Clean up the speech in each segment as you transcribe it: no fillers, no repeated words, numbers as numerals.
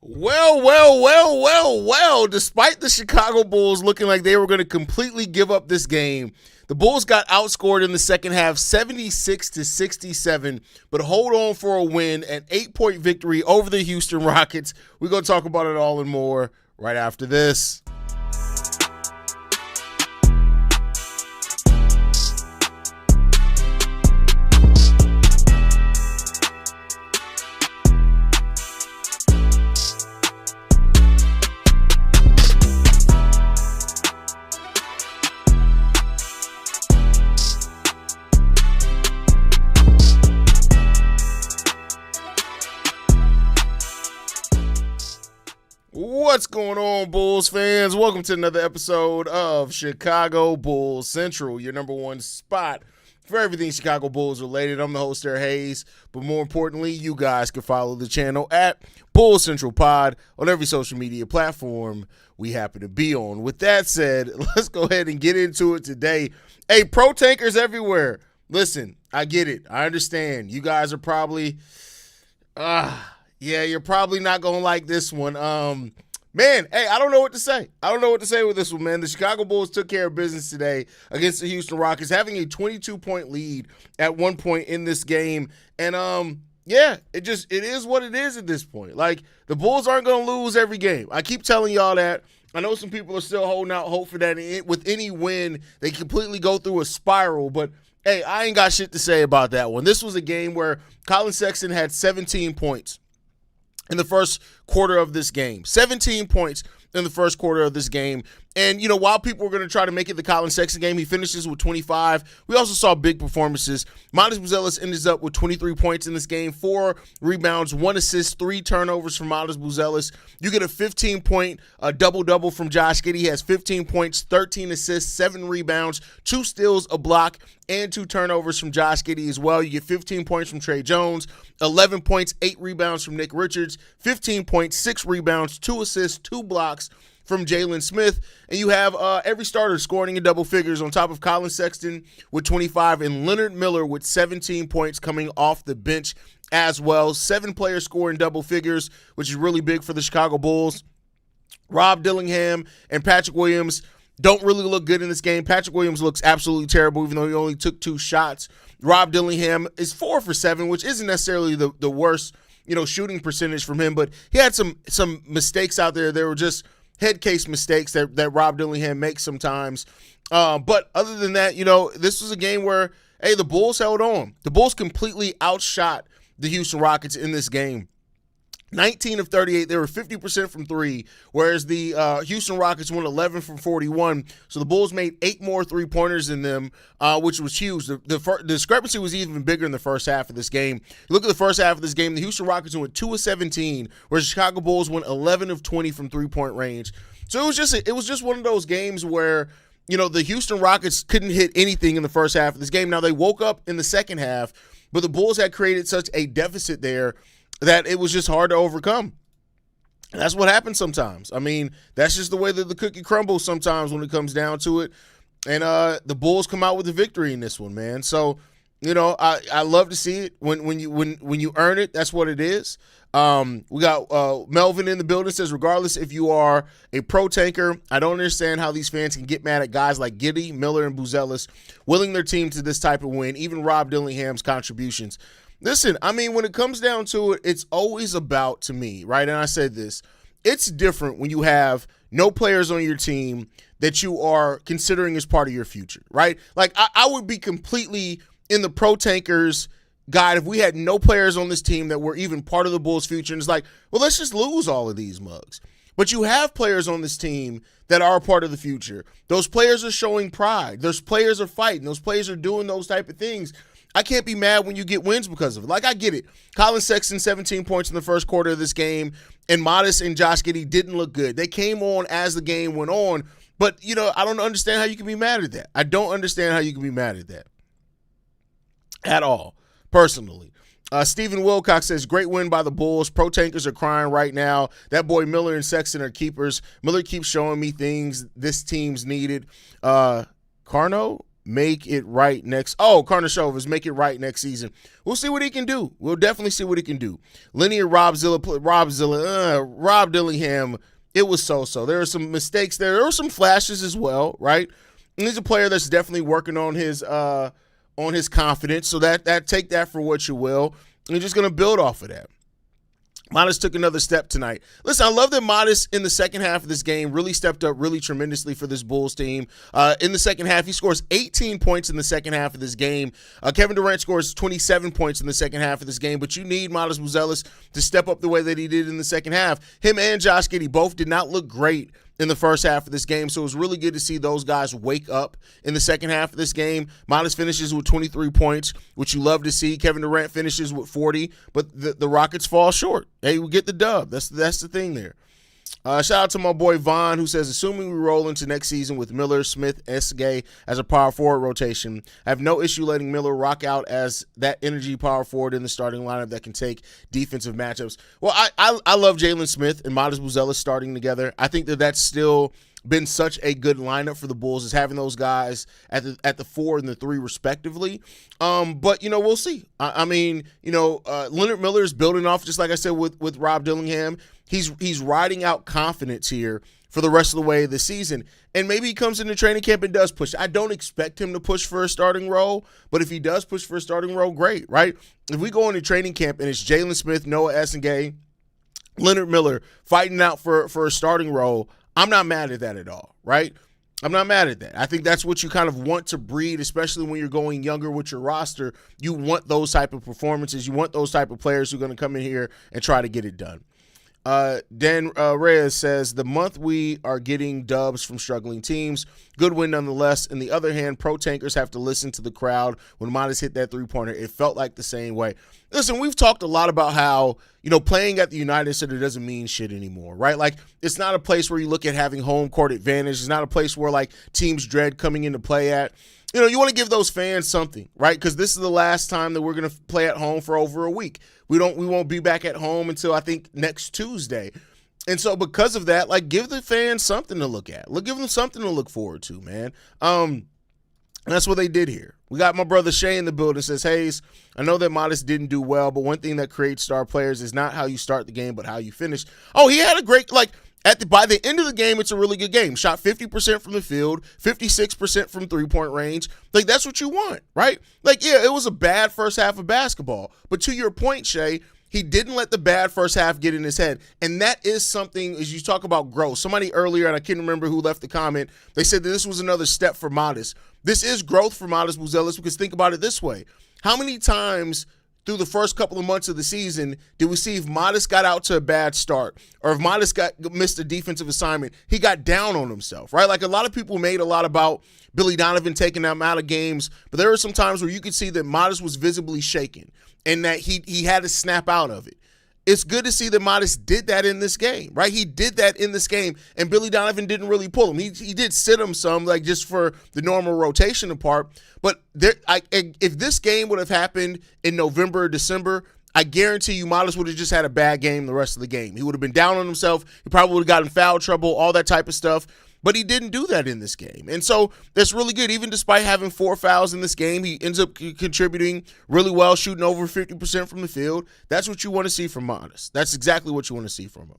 Well. Despite the Chicago Bulls looking like they were going to completely give up this game, the Bulls got outscored in the second half 76-67, but hold on for a win, an 8-point victory over the Houston Rockets. We're going to talk about it all and more right after this. What's going on, Bulls fans? Welcome to another episode of Chicago Bulls Central, your number one spot for everything Chicago Bulls related. I'm the host there, Haize, but more importantly, you guys can follow the channel at Bulls Central Pod on every social media platform we happen to be on. With that said, let's go ahead and get into it today. Hey, pro tankers everywhere. Listen, I get it. I understand. You guys are probably you're probably not going to like this one. Man, hey, I don't know what to say. I don't know what to say with this one, man. The Chicago Bulls took care of business today against the Houston Rockets, having a 22-point lead at one point in this game. And, it is what it is at this point. Like, the Bulls aren't going to lose every game. I keep telling y'all that. I know some people are still holding out hope for that. With any win, they completely go through a spiral. But, hey, I ain't got shit to say about that one. This was a game where Colin Sexton had 17 points in the first quarter of this game. 17 points in the first quarter of this game. And, while people were going to try to make it the Colin Sexton game, he finishes with 25. We also saw big performances. Buzelis ends up with 23 points in this game, 4 rebounds, 1 assist, 3 turnovers from Buzelis. You get a 15-point double-double from Josh Giddey. He has 15 points, 13 assists, 7 rebounds, 2 steals, a block, and 2 turnovers from Josh Giddey as well. You get 15 points from Trey Jones, 11 points, 8 rebounds from Nick Richards, 15 points, 6 rebounds, 2 assists, 2 blocks from Jalen Smith, and you have every starter scoring in double figures on top of Colin Sexton with 25 and Leonard Miller with 17 points coming off the bench as well. 7 players scoring double figures, which is really big for the Chicago Bulls. Rob Dillingham and Patrick Williams don't really look good in this game. Patrick Williams looks absolutely terrible, even though he only took 2 shots. Rob Dillingham is 4 for 7, which isn't necessarily the worst, shooting percentage from him, but he had some mistakes out there. They were just head case mistakes that Rob Dillingham makes sometimes. But other than that, this was a game where, hey, the Bulls held on. The Bulls completely outshot the Houston Rockets in this game. 19 of 38, they were 50% from 3, whereas the Houston Rockets went 11 from 41. So the Bulls made 8 more three-pointers than them, which was huge. The discrepancy was even bigger in the first half of this game. You look at the first half of this game, the Houston Rockets went 2 of 17, whereas the Chicago Bulls went 11 of 20 from three-point range. So it was just one of those games where, the Houston Rockets couldn't hit anything in the first half of this game. Now, they woke up in the second half, but the Bulls had created such a deficit there that it was just hard to overcome. And that's what happens sometimes. I mean, that's just the way that the cookie crumbles sometimes when it comes down to it. And the Bulls come out with a victory in this one, man. So, I love to see it. When you earn it, that's what it is. We got Melvin in the building, says, regardless if you are a pro tanker, I don't understand how these fans can get mad at guys like Giddy, Miller, and Buzelis willing their team to this type of win, even Rob Dillingham's contributions. Listen, I mean, when it comes down to it, it's always about, to me, right? And I said this, it's different when you have no players on your team that you are considering as part of your future, right? Like, I would be completely in the pro tankers guide if we had no players on this team that were even part of the Bulls' future. And it's like, well, let's just lose all of these mugs. But you have players on this team that are a part of the future. Those players are showing pride. Those players are fighting. Those players are doing those type of things. I can't be mad when you get wins because of it. Like, I get it. Colin Sexton, 17 points in the first quarter of this game, and Modest and Josh Giddey didn't look good. They came on as the game went on, but, I don't understand how you can be mad at that. I don't understand how you can be mad at that at all, personally. Stephen Wilcox says, great win by the Bulls. Pro tankers are crying right now. That boy Miller and Sexton are keepers. Miller keeps showing me things this team's needed. Carno? make it right next. Oh, Karnashovas, make it right next season. We'll see what he can do. We'll definitely see what he can do. Linear Rob Dillingham, it was so-so. There were some mistakes there. There were some flashes as well, right? And he's a player that's definitely working on his confidence. So that take that for what you will. And you're just going to build off of that. Modest took another step tonight. Listen, I love that Modest in the second half of this game really stepped up really tremendously for this Bulls team. In the second half, he scores 18 points in the second half of this game. Kevin Durant scores 27 points in the second half of this game, but you need Modest Buzelis to step up the way that he did in the second half. Him and Josh Giddey both did not look great in the first half of this game, so it was really good to see those guys wake up in the second half of this game. Modest finishes with 23 points, which you love to see. Kevin Durant finishes with 40, but the Rockets fall short. Hey, we get the dub. That's the thing there. Shout out to my boy Vaughn, who says, assuming we roll into next season with Miller, Smith, Esgay as a power forward rotation, I have no issue letting Miller rock out as that energy power forward in the starting lineup that can take defensive matchups. Well, I love Jalen Smith and Modest Buzelis starting together. I think that's still been such a good lineup for the Bulls, is having those guys at the 4 and the 3 respectively. But we'll see. Leonard Miller is building off, just like I said with Rob Dillingham. He's riding out confidence here for the rest of the way of the season. And maybe he comes into training camp and does push. I don't expect him to push for a starting role, but if he does push for a starting role, great, right? If we go into training camp and it's Jalen Smith, Noah Esgay, Leonard Miller fighting out for a starting role, I'm not mad at that at all, right? I'm not mad at that. I think that's what you kind of want to breed, especially when you're going younger with your roster. You want those type of performances. You want those type of players who are going to come in here and try to get it done. Dan Reyes says, the month we are getting dubs from struggling teams, good win nonetheless. On the other hand, pro tankers have to listen to the crowd when Modest hit that three-pointer. It felt like the same way. Listen, we've talked a lot about how, playing at the United Center doesn't mean shit anymore, right? Like, it's not a place where you look at having home court advantage. It's not a place where, like, teams dread coming in to play at. You want to give those fans something, right? Because this is the last time that we're going to play at home for over a week. We won't be back at home until, I think, next Tuesday. And so because of that, like, give the fans something to look at. Give them something to look forward to, man. And that's what they did here. We got my brother Shay in the building. Says, Haize, I know that Modest didn't do well, but one thing that creates star players is not how you start the game, but how you finish. Oh, he had a great, by the end of the game, it's a really good game. Shot 50% from the field, 56% from three-point range. Like, that's what you want, right? Like, yeah, it was a bad first half of basketball. But to your point, Shay, he didn't let the bad first half get in his head. And that is something, as you talk about growth. Somebody earlier, and I can't remember who left the comment, they said that this was another step for Modest. This is growth for Modest Buzelis, because think about it this way. How many times through the first couple of months of the season did we see if Modest got out to a bad start or if Modest missed a defensive assignment, he got down on himself, right? Like, a lot of people made a lot about Billy Donovan taking them out of games, but there were some times where you could see that Modest was visibly shaken and that he had to snap out of it. It's good to see that Modest did that in this game, right? He did that in this game, and Billy Donovan didn't really pull him. He did sit him some, like, just for the normal rotation apart. But if this game would have happened in November or December, I guarantee you Modest would have just had a bad game the rest of the game. He would have been down on himself. He probably would have gotten foul trouble, all that type of stuff. But he didn't do that in this game. And so that's really good. Even despite having 4 fouls in this game, he ends up contributing really well, shooting over 50% from the field. That's what you want to see from Modest. That's exactly what you want to see from him.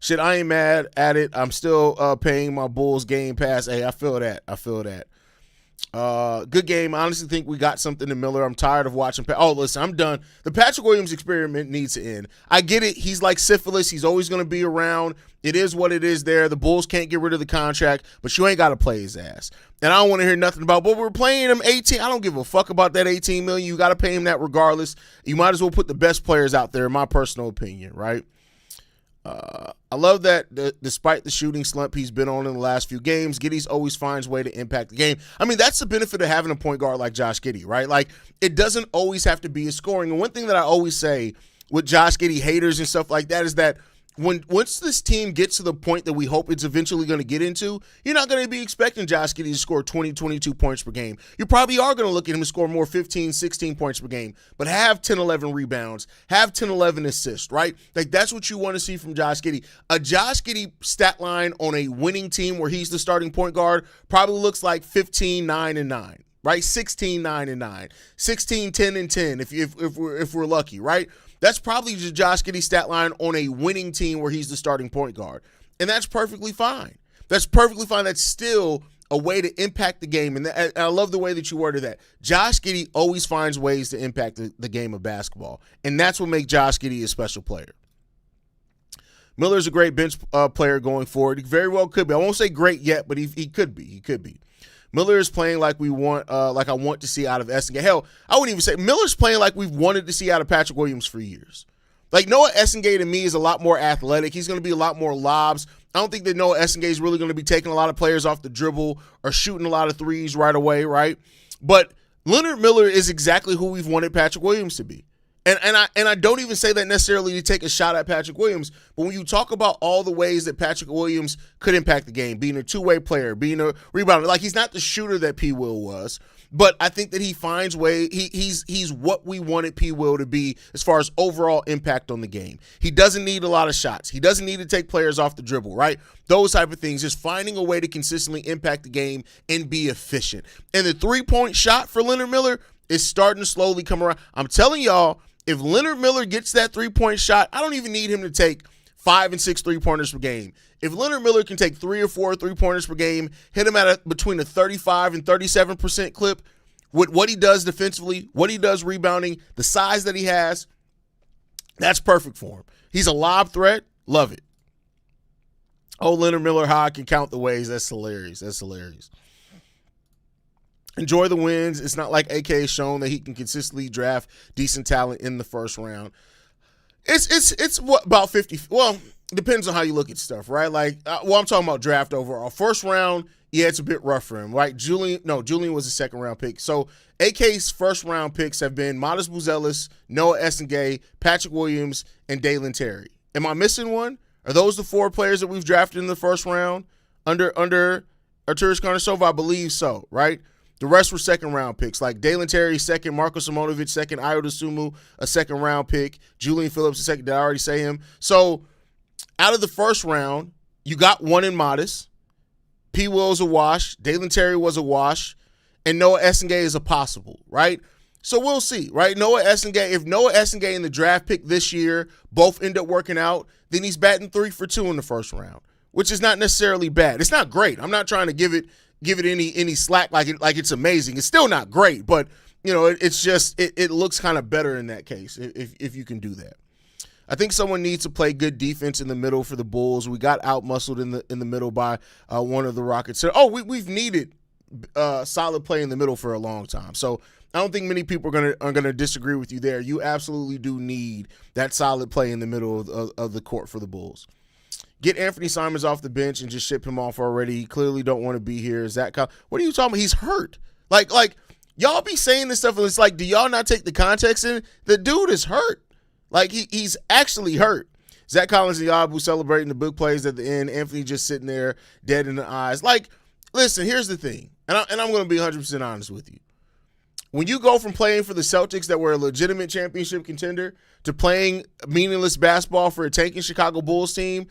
Shit, I ain't mad at it. I'm still paying my Bulls Game Pass. Hey, I feel that. Good game. I honestly think we got something to Miller. I'm tired of watching. Listen, I'm done. The Patrick Williams experiment needs to end. I get it. He's like syphilis. He's always going to be around. It is what it is there. The Bulls can't get rid of the contract, but you ain't got to play his ass. And I don't want to hear nothing about, but we're paying him 18. I don't give a fuck about that $18 million. You got to pay him that regardless. You might as well put the best players out there, in my personal opinion, right? I love that despite the shooting slump he's been on in the last few games, Giddey always finds a way to impact the game. I mean, that's the benefit of having a point guard like Josh Giddey, right? Like, it doesn't always have to be a scoring. And one thing that I always say with Josh Giddey haters and stuff like that is that once this team gets to the point that we hope it's eventually going to get into, you're not going to be expecting Josh Giddey to score 20, 22 points per game. You probably are going to look at him to score more 15, 16 points per game, but have 10, 11 rebounds, have 10, 11 assists, right? Like, that's what you want to see from Josh Giddey. A Josh Giddey stat line on a winning team where he's the starting point guard probably looks like 15, 9, and 9. Right, 16, 9, and 9, 16, 10, and 10 if we're lucky, right? That's probably the Josh Giddey stat line on a winning team where he's the starting point guard, and that's perfectly fine. That's perfectly fine. That's still a way to impact the game, and I love the way that you worded that. Josh Giddey always finds ways to impact the game of basketball, and that's what makes Josh Giddey a special player. Miller's a great bench player going forward. He very well could be. I won't say great yet, but he could be. He could be. Miller is playing like we want, like I want to see out of Essengate. Hell, I wouldn't even say Miller's playing like we've wanted to see out of Patrick Williams for years. Like, Noah Essengate to me is a lot more athletic. He's going to be a lot more lobs. I don't think that Noah Essengate is really going to be taking a lot of players off the dribble or shooting a lot of threes right away, right? But Leonard Miller is exactly who we've wanted Patrick Williams to be. And I don't even say that necessarily to take a shot at Patrick Williams, but when you talk about all the ways that Patrick Williams could impact the game, being a two-way player, being a rebounder, like, he's not the shooter that P. Will was, but I think that he finds way. He's what we wanted P. Will to be as far as overall impact on the game. He doesn't need a lot of shots. He doesn't need to take players off the dribble, right? Those type of things, just finding a way to consistently impact the game and be efficient. And the three-point shot for Leonard Miller is starting to slowly come around. I'm telling y'all, if Leonard Miller gets that three-point shot, I don't even need him to take 5 and 6 three-pointers per game. If Leonard Miller can take 3 or 4 three-pointers per game, hit him at between a 35 and 37% clip, with what he does defensively, what he does rebounding, the size that he has, that's perfect for him. He's a lob threat. Love it. Oh, Leonard Miller, how I can count the ways. That's hilarious. That's hilarious. Enjoy the wins. It's not like AK has shown that he can consistently draft decent talent in the first round. It's what, about 50. Well, it depends on how you look at stuff, right? Like, I'm talking about draft overall. First round, yeah, it's a bit rough for him, right? Julian was a second round pick. So AK's first round picks have been Modest Buzelis, Noah Essengate, Patrick Williams, and Dalen Terry. Am I missing one? Are those the 4 players that we've drafted in the first round under Arturas Karnisovas? I believe so, right? The rest were second-round picks, like Dalen Terry, second, Marko Simonovic, second, Ayo Dosunmu, a second-round pick, Julian Phillips, a second. Did I already say him? So out of the first round, you got one in Modest. P. Will's a wash. Dalen Terry was a wash. And Noah Essengate is a possible, right? So we'll see, right? If Noah Essengate and the draft pick this year both end up working out, then he's batting 3 for 2 in the first round, which is not necessarily bad. It's not great. I'm not trying to give it any slack like it's amazing. It's still not great, but it's just it looks kind of better in that case if you can do that. I think someone needs to play good defense in the middle for the Bulls. We got out-muscled in the middle by one of the Rockets. We've needed solid play in the middle for a long time. So I don't think many people are gonna disagree with you there. You absolutely do need that solid play in the middle of the court for the Bulls. Get Anthony Simons off the bench and just ship him off already. He clearly don't want to be here. What are you talking about? He's hurt. Like y'all be saying this stuff, and it's like, do y'all not take the context in? The dude is hurt. Like, he's actually hurt. Zach Collins and Yabu celebrating the big plays at the end. Anthony just sitting there dead in the eyes. Like, listen, here's the thing, and I'm going to be 100% honest with you. When you go from playing for the Celtics that were a legitimate championship contender to playing meaningless basketball for a tanking Chicago Bulls team,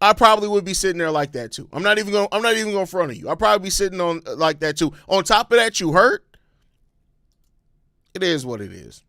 I probably would be sitting there like that too. I'm not even going to front of you. I'll probably be sitting on like that too. On top of that, you hurt. It is what it is.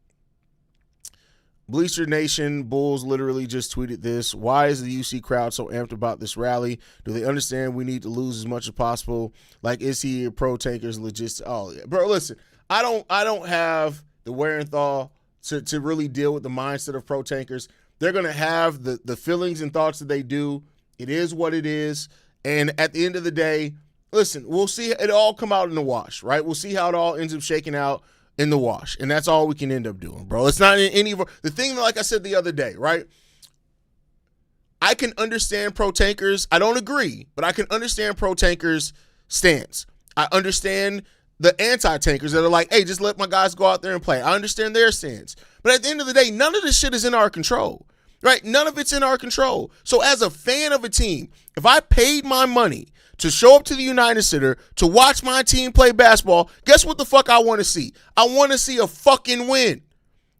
Bleacher Nation Bulls literally just tweeted this. Why is the UC crowd so amped about this rally? Do they understand we need to lose as much as possible? Like, is he a pro tankers logistic? Oh, yeah. Bro, listen, I don't have the wherewithal to really deal with the mindset of pro tankers. They're going to have the feelings and thoughts that they do. It is what it is. And at the end of the day, listen, we'll see it all come out in the wash, right? We'll see how it all ends up shaking out in the wash. And that's all we can end up doing, bro. It's not in any of the thing, like I said the other day, right? I can understand pro tankers. I don't agree, but I can understand pro tankers' stance. I understand the anti-tankers that are like, hey, just let my guys go out there and play. I understand their stance. But at the end of the day, none of this shit is in our control. right? None of it's in our control. So as a fan of a team, if I paid my money to show up to the United Center to watch my team play basketball, guess what the fuck I want to see? I want to see a fucking win.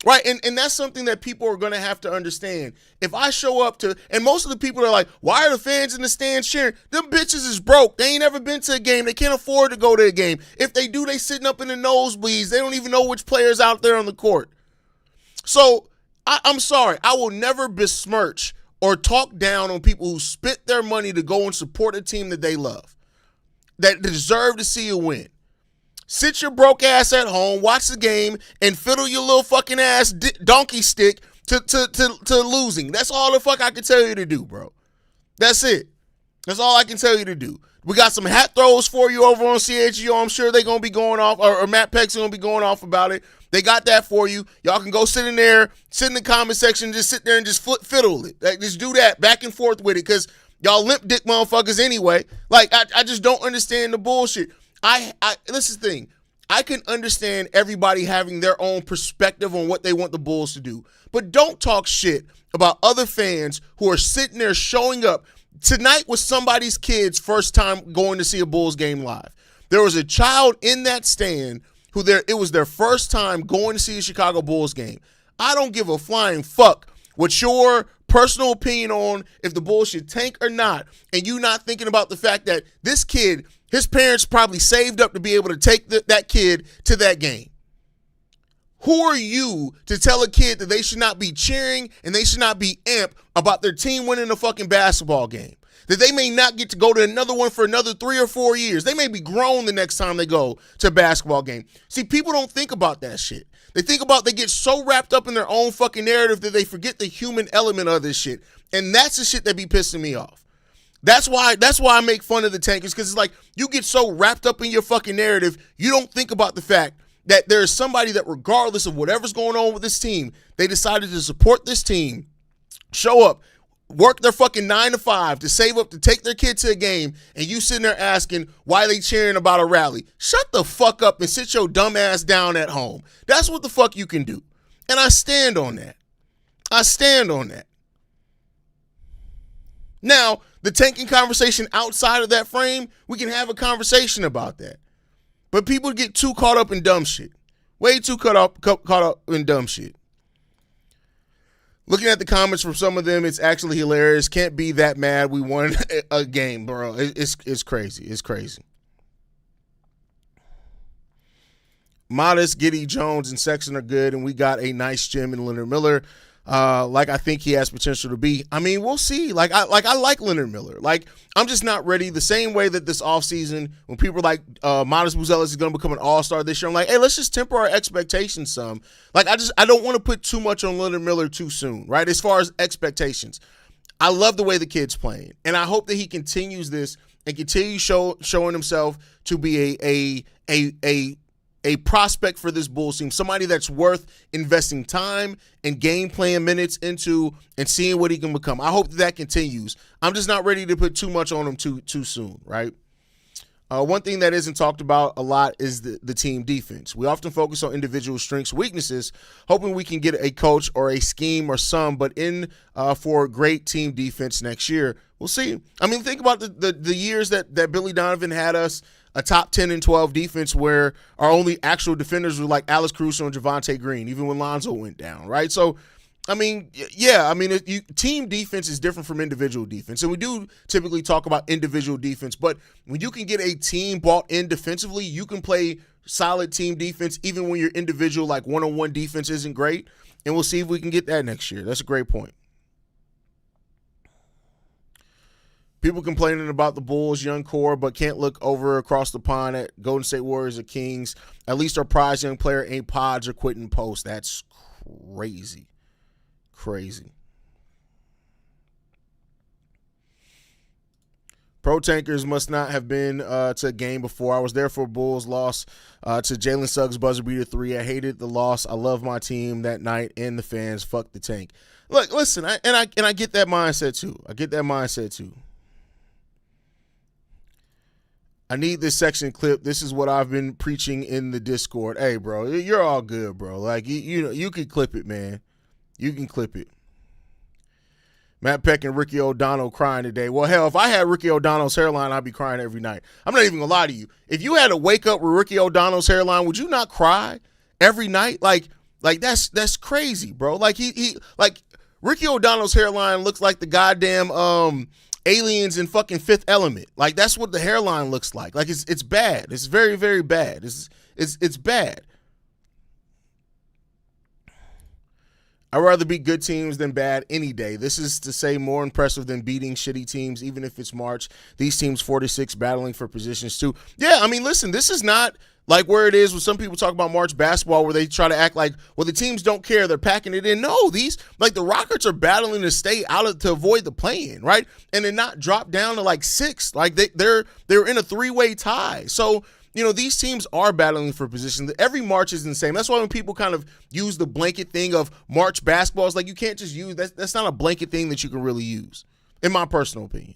Right, and that's something that people are going to have to understand. If I show up to, and most of the people are like, why are the fans in the stands cheering? Them bitches is broke. They ain't ever been to a game. They can't afford to go to a game. If they do, they sitting up in the nosebleeds. They don't even know which player's out there on the court. So I'm sorry. I will never besmirch or talk down on people who spent their money to go and support a team that they love, that deserve to see a win. Sit your broke ass at home, watch the game, and fiddle your little fucking ass donkey stick to losing. That's all the fuck I can tell you to do, bro. That's it. That's all I can tell you to do. We got some hat throws for you over on CHGO. I'm sure they're going to be going off, or Matt Peck's going to be going off about it. They got that for you. Y'all can go sit in there, sit in the comment section, just sit there and just fiddle it. Like, just do that back and forth with it, because y'all limp dick motherfuckers anyway. Like, I just don't understand the bullshit. This is the thing. I can understand everybody having their own perspective on what they want the Bulls to do. But don't talk shit about other fans who are sitting there showing up. Tonight was somebody's kid's first time going to see a Bulls game live. There was a child in that stand it was their first time going to see a Chicago Bulls game. I don't give a flying fuck what your personal opinion on if the Bulls should tank or not, and you not thinking about the fact that this kid, his parents probably saved up to be able to take that kid to that game. Who are you to tell a kid that they should not be cheering and they should not be amped about their team winning a fucking basketball game? That they may not get to go to another one for another 3 or 4 years. They may be grown the next time they go to a basketball game. See, people don't think about that shit. They get so wrapped up in their own fucking narrative that they forget the human element of this shit. And that's the shit that be pissing me off. That's why I make fun of the tankers, because it's like you get so wrapped up in your fucking narrative, you don't think about the fact that there is somebody that, regardless of whatever's going on with this team, they decided to support this team, show up, work their fucking 9 to 5 to save up to take their kid to a game, and you sitting there asking why they cheering about a rally. Shut the fuck up and sit your dumb ass down at home. That's what the fuck you can do. And I stand on that. Now, the tanking conversation outside of that frame, we can have a conversation about that. But people get too caught up in dumb shit. Way too caught up in dumb shit. Looking at the comments from some of them, it's actually hilarious. Can't be that mad we won a game, bro. It's crazy. It's crazy. Modest, Giddy, Jones, and Sexton are good, and we got a nice gem in Leonard Miller. Like I think he has potential to be. I mean, we'll see. I like Leonard Miller. Like, I'm just not ready. The same way that this offseason, when people are like, Modest Buzelis is going to become an all-star this year, I'm like, hey, let's just temper our expectations some. Like, I don't want to put too much on Leonard Miller too soon, right? As far as expectations. I love the way the kid's playing, and I hope that he continues this and continues showing himself to be a prospect for this Bulls team, somebody that's worth investing time and game plan minutes into and seeing what he can become. I hope that continues. I'm just not ready to put too much on him too soon, right? One thing that isn't talked about a lot is the team defense. We often focus on individual strengths, weaknesses, hoping we can get a coach or a scheme or some, but in for great team defense next year. We'll see. I mean, think about the years that Billy Donovan had us a top 10 and 12 defense where our only actual defenders were like Alex Caruso and Javonte Green, even when Lonzo went down, right? So, I mean, yeah, I mean, team defense is different from individual defense. And we do typically talk about individual defense, but when you can get a team bought in defensively, you can play solid team defense even when your individual, like, one-on-one defense isn't great. And we'll see if we can get that next year. That's a great point. People complaining about the Bulls' young core, but can't look over across the pond at Golden State Warriors or Kings. At least our prize young player ain't Pods or quitting post. That's crazy. Crazy. Pro Tankers must not have been to a game before. I was there for Bulls loss to Jalen Suggs buzzer beater 3. I hated the loss. I love my team that night and the fans. Fuck the tank. Look, listen, I get that mindset too. I need this section clip. This is what I've been preaching in the Discord. Hey, bro, you're all good, bro. Like, you know, you can clip it, man. You can clip it. Matt Peck and Ricky O'Donnell crying today. Well, hell, if I had Ricky O'Donnell's hairline, I'd be crying every night. I'm not even gonna lie to you. If you had to wake up with Ricky O'Donnell's hairline, would you not cry every night? Like that's crazy, bro. Like he Ricky O'Donnell's hairline looks like the goddamn aliens in fucking Fifth Element. Like that's what the hairline looks like. Like it's bad. It's very, very bad. It's bad. I'd rather beat good teams than bad any day. This is to say more impressive than beating shitty teams, even if it's March. These teams 4-6 battling for positions too. Yeah, I mean, listen, this is not like where it is when some people talk about March basketball where they try to act like, well, the teams don't care, they're packing it in. No, these, like the Rockets are battling to stay to avoid the play-in, right? And then not drop down to like 6. Like they're in a 3-way tie. So, you know, these teams are battling for position. Every March is the same. That's why when people kind of use the blanket thing of March basketball, it's like you can't just use that's not a blanket thing that you can really use, in my personal opinion.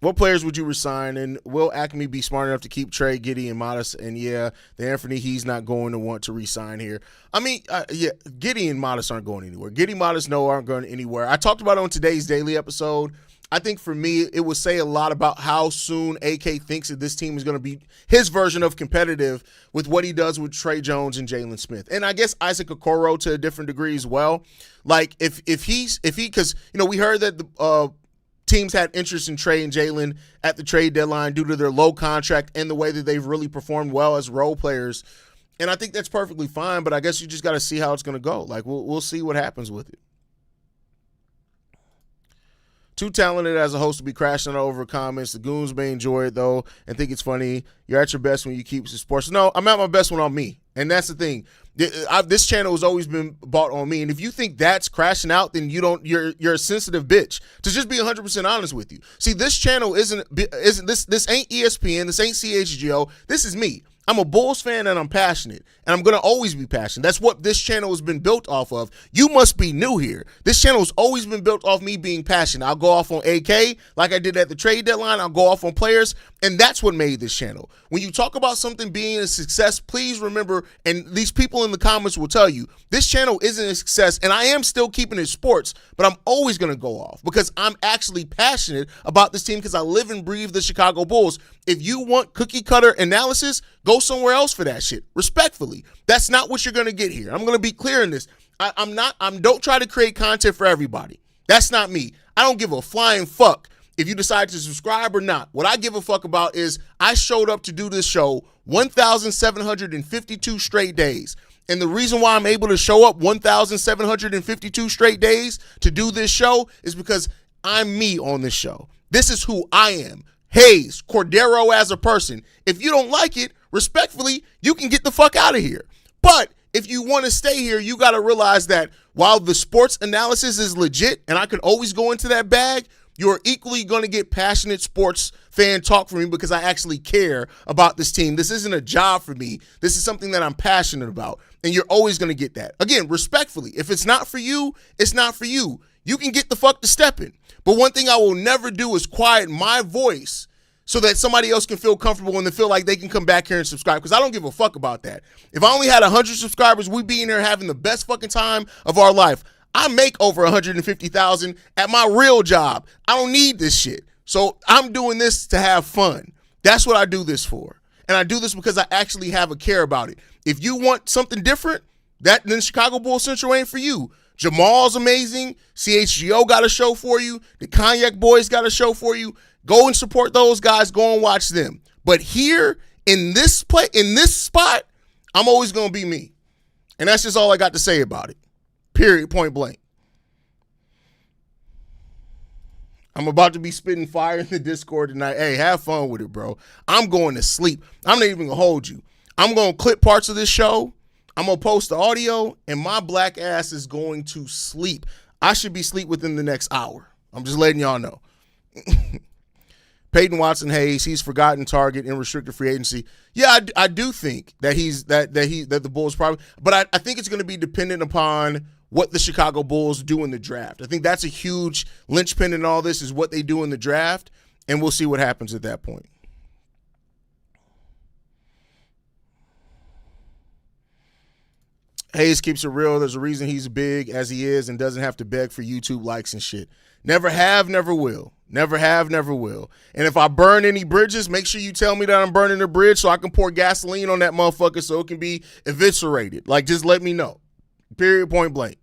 What players would you resign? And will Acme be smart enough to keep Trey, Giddy, and Modest? And yeah, the Anthony, he's not going to want to resign here. I mean, yeah, Giddy and Modest aren't going anywhere. Giddy, Modest, no, aren't going anywhere. I talked about it on today's daily episode. I think for me, it would say a lot about how soon AK thinks that this team is going to be his version of competitive with what he does with Trey Jones and Jalen Smith. And I guess Isaac Okoro to a different degree as well. Like if he, because, you know, we heard that the teams had interest in Trey and Jalen at the trade deadline due to their low contract and the way that they've really performed well as role players. And I think that's perfectly fine, but I guess you just got to see how it's going to go. Like we'll see what happens with it. Too talented as a host to be crashing over comments. The goons may enjoy it, though, and think it's funny. You're at your best when you keep the sports. No, I'm at my best when on me, and that's the thing. This channel has always been bought on me, and if you think that's crashing out, then you're a sensitive bitch. To just be 100% honest with you. See, this channel isn't this ain't ESPN. This ain't CHGO. This is me. I'm a Bulls fan and I'm passionate, and I'm going to always be passionate. That's what this channel has been built off of. You must be new here. This channel has always been built off me being passionate. I'll go off on AK like I did at the trade deadline. I'll go off on players, and that's what made this channel. When you talk about something being a success, please remember, and these people in the comments will tell you, this channel isn't a success, and I am still keeping it sports, but I'm always going to go off because I'm actually passionate about this team because I live and breathe the Chicago Bulls. If you want cookie cutter analysis, go somewhere else for that shit. Respectfully, that's not what you're going to get here. I'm going to be clear in this. Don't try to create content for everybody. That's not me. I don't give a flying fuck if you decide to subscribe or not. What I give a fuck about is I showed up to do this show 1,752 straight days. And the reason why I'm able to show up 1,752 straight days to do this show is because I'm me on this show. This is who I am. Haize, Cordero as a person. If you don't like it, respectfully, you can get the fuck out of here. But if you want to stay here, you got to realize that while the sports analysis is legit and I can always go into that bag, you're equally going to get passionate sports fan talk from me because I actually care about this team. This isn't a job for me. This is something that I'm passionate about. And you're always going to get that. Again, respectfully, if it's not for you, it's not for you. You can get the fuck to stepping. But one thing I will never do is quiet my voice so that somebody else can feel comfortable and they feel like they can come back here and subscribe, because I don't give a fuck about that. If I only had 100 subscribers, we'd be in here having the best fucking time of our life. I make over 150,000 at my real job. I don't need this shit. So I'm doing this to have fun. That's what I do this for. And I do this because I actually have a care about it. If you want something different, then Chicago Bulls Central ain't for you. Jamal's amazing. CHGO got a show for you. The Cognac Boys got a show for you. Go and support those guys. Go and watch them. But here in this spot, I'm always going to be me. And that's just all I got to say about it. Period. Point blank. I'm about to be spitting fire in the Discord tonight. Hey, have fun with it, bro. I'm going to sleep. I'm not even going to hold you. I'm going to clip parts of this show. I'm going to post the audio, and my black ass is going to sleep. I should be asleep within the next hour. I'm just letting y'all know. Peyton Watson Haize, he's forgotten target in restricted free agency. Yeah, I do think that that the Bulls probably, but I think it's going to be dependent upon what the Chicago Bulls do in the draft. I think that's a huge linchpin in all this is what they do in the draft, and we'll see what happens at that point. Haize keeps it real. There's a reason he's big as he is and doesn't have to beg for YouTube likes and shit. Never have, never will. Never have, never will. And if I burn any bridges, make sure you tell me that I'm burning the bridge so I can pour gasoline on that motherfucker so it can be eviscerated. Like, just let me know. Period, point blank.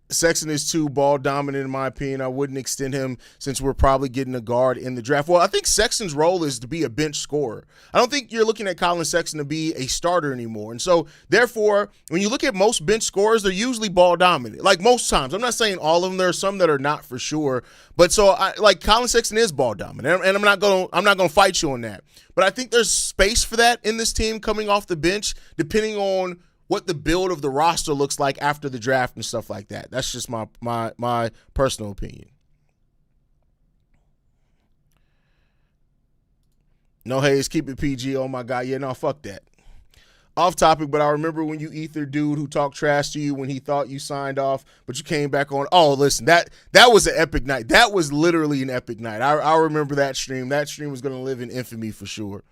Sexton is too ball dominant, in my opinion. I wouldn't extend him since we're probably getting a guard in the draft. Well, I think Sexton's role is to be a bench scorer. I don't think you're looking at Colin Sexton to be a starter anymore. And so, therefore, when you look at most bench scorers, they're usually ball dominant. Like, most times. I'm not saying all of them. There are some that are not for sure. But so, Colin Sexton is ball dominant. And I'm not gonna fight you on that. But I think there's space for that in this team coming off the bench, depending on what the build of the roster looks like after the draft and stuff like that. That's just my personal opinion. No, Haize, keep it PG. Oh, my God. Yeah, no, fuck that. Off topic, but I remember when you ether dude who talked trash to you when he thought you signed off, but you came back on. Oh, listen, that was an epic night. That was literally an epic night. I remember that stream. That stream was going to live in infamy for sure.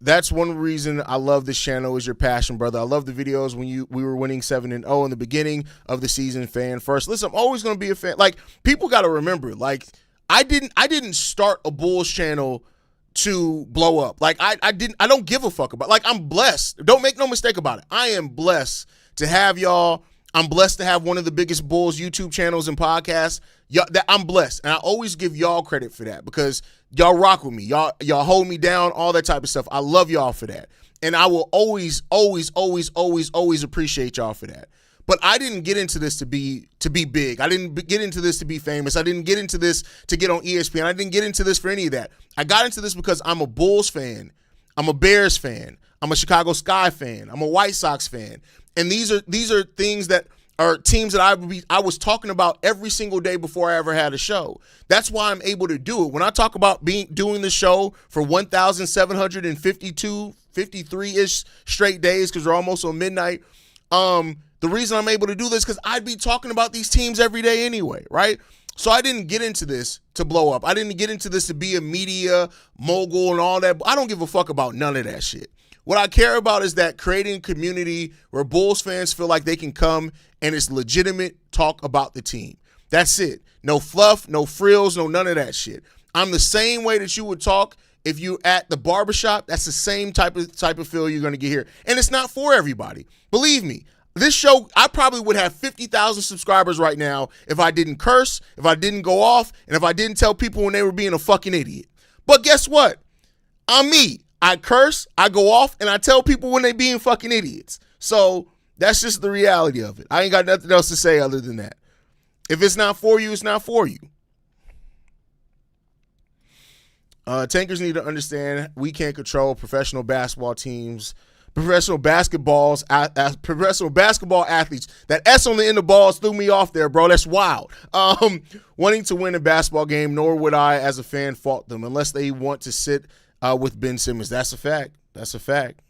That's one reason I love this channel is your passion, brother. I love the videos when we were winning 7-0 in the beginning of the season. Fan first. Listen, I'm always going to be a fan. Like, people got to remember, like, I didn't start a Bulls channel to blow up. Like, I don't give a fuck about. Like, I'm blessed. Don't make no mistake about it. I am blessed to have y'all. I'm blessed to have one of the biggest Bulls YouTube channels and podcasts. I'm blessed, and I always give y'all credit for that because y'all rock with me. Y'all hold me down, all that type of stuff. I love y'all for that, and I will always appreciate y'all for that. But I didn't get into this to be big. I didn't get into this to be famous. I didn't get into this to get on ESPN. I didn't get into this for any of that. I got into this because I'm a Bulls fan. I'm a Bears fan. I'm a Chicago Sky fan. I'm a White Sox fan. And these are things that are teams that I was talking about every single day before I ever had a show. That's why I'm able to do it. When I talk about doing the show for 1,752, 53-ish straight days because we're almost on midnight, the reason I'm able to do this because I'd be talking about these teams every day anyway, right? So I didn't get into this to blow up. I didn't get into this to be a media mogul and all that. I don't give a fuck about none of that shit. What I care about is that creating a community where Bulls fans feel like they can come and it's legitimate talk about the team. That's it. No fluff, no frills, no none of that shit. I'm the same way that you would talk if you at the barbershop. That's the same type of feel you're going to get here. And it's not for everybody. Believe me. This show, I probably would have 50,000 subscribers right now if I didn't curse, if I didn't go off, and if I didn't tell people when they were being a fucking idiot. But guess what? I'm me. I curse, I go off, and I tell people when they being fucking idiots. So that's just the reality of it. I ain't got nothing else to say other than that. If it's not for you, it's not for you. Tankers need to understand we can't control professional basketball teams, professional basketball athletes. That S on the end of balls threw me off there, bro. That's wild. Wanting to win a basketball game, nor would I, as a fan, fault them unless they want to sit with Ben Simmons. That's a fact. That's a fact.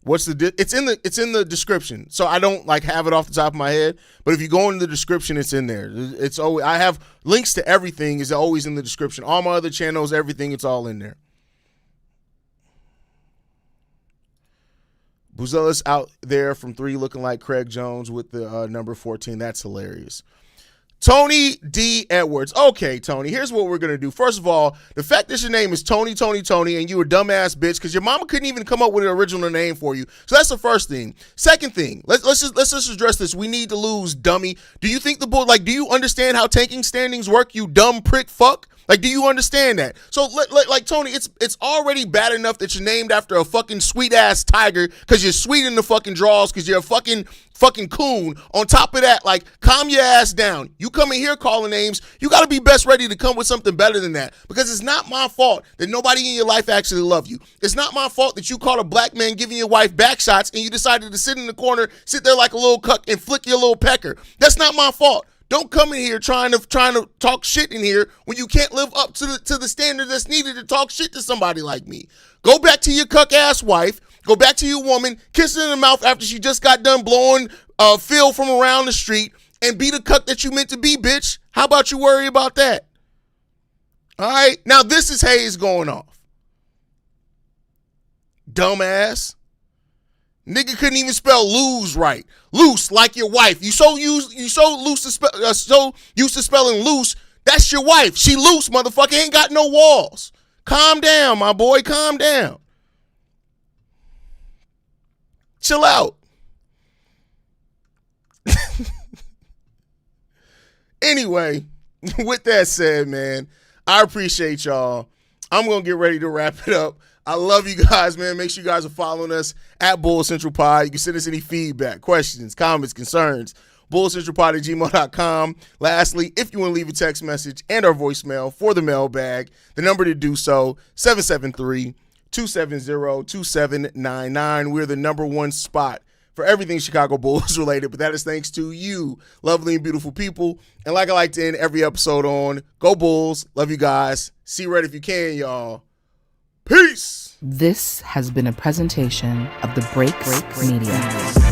It's in the description. So I don't have it off the top of my head, but if you go into the description, it's in there. It's always, I have links to everything is always in the description. All my other channels, everything, it's all in there. Buzelis out there from 3 looking like Craig Jones with the number 14. That's hilarious. Tony D. Edwards. Okay, Tony, here's what we're going to do. First of all, the fact that your name is Tony, and you a dumbass bitch because your mama couldn't even come up with an original name for you. So that's the first thing. Second thing, let's just address this. We need to lose, dummy. Do you think the Bull, do you understand how tanking standings work, you dumb prick fuck? Do you understand that? So, Tony, it's already bad enough that you're named after a fucking sweet-ass tiger because you're sweet in the fucking draws because you're a fucking coon. On top of that, calm your ass down. You come in here calling names, you got to be best ready to come with something better than that because it's not my fault that nobody in your life actually love you. It's not my fault that you caught a black man giving your wife back shots and you decided to sit in the corner, sit there like a little cuck and flick your little pecker. That's not my fault. Don't come in here trying to talk shit in here when you can't live up to the standard that's needed to talk shit to somebody like me. Go back to your cuck ass wife. Go back to your woman. Kiss her in the mouth after she just got done blowing Phil from around the street. and be the cuck that you meant to be, bitch. How about you worry about that? All right? Now, this is Haize going off. Dumbass. Nigga couldn't even spell lose right. Loose, like your wife. You so used to spelling loose. That's your wife. She loose, motherfucker. Ain't got no walls. Calm down, my boy. Calm down. Chill out. Anyway, with that said, man, I appreciate y'all. I'm going to get ready to wrap it up. I love you guys, man. Make sure you guys are following us at Bull Central Pod. You can send us any feedback, questions, comments, concerns, bullcentralpod@gmail.com. Lastly, if you want to leave a text message and our voicemail for the mailbag, the number to do so, 773-270-2799. We're the number one spot for everything Chicago Bulls related, but that is thanks to you, lovely and beautiful people. And like I like to end every episode on, go Bulls. Love you guys. See red if you can, y'all. Peace. This has been a presentation of the Break Media.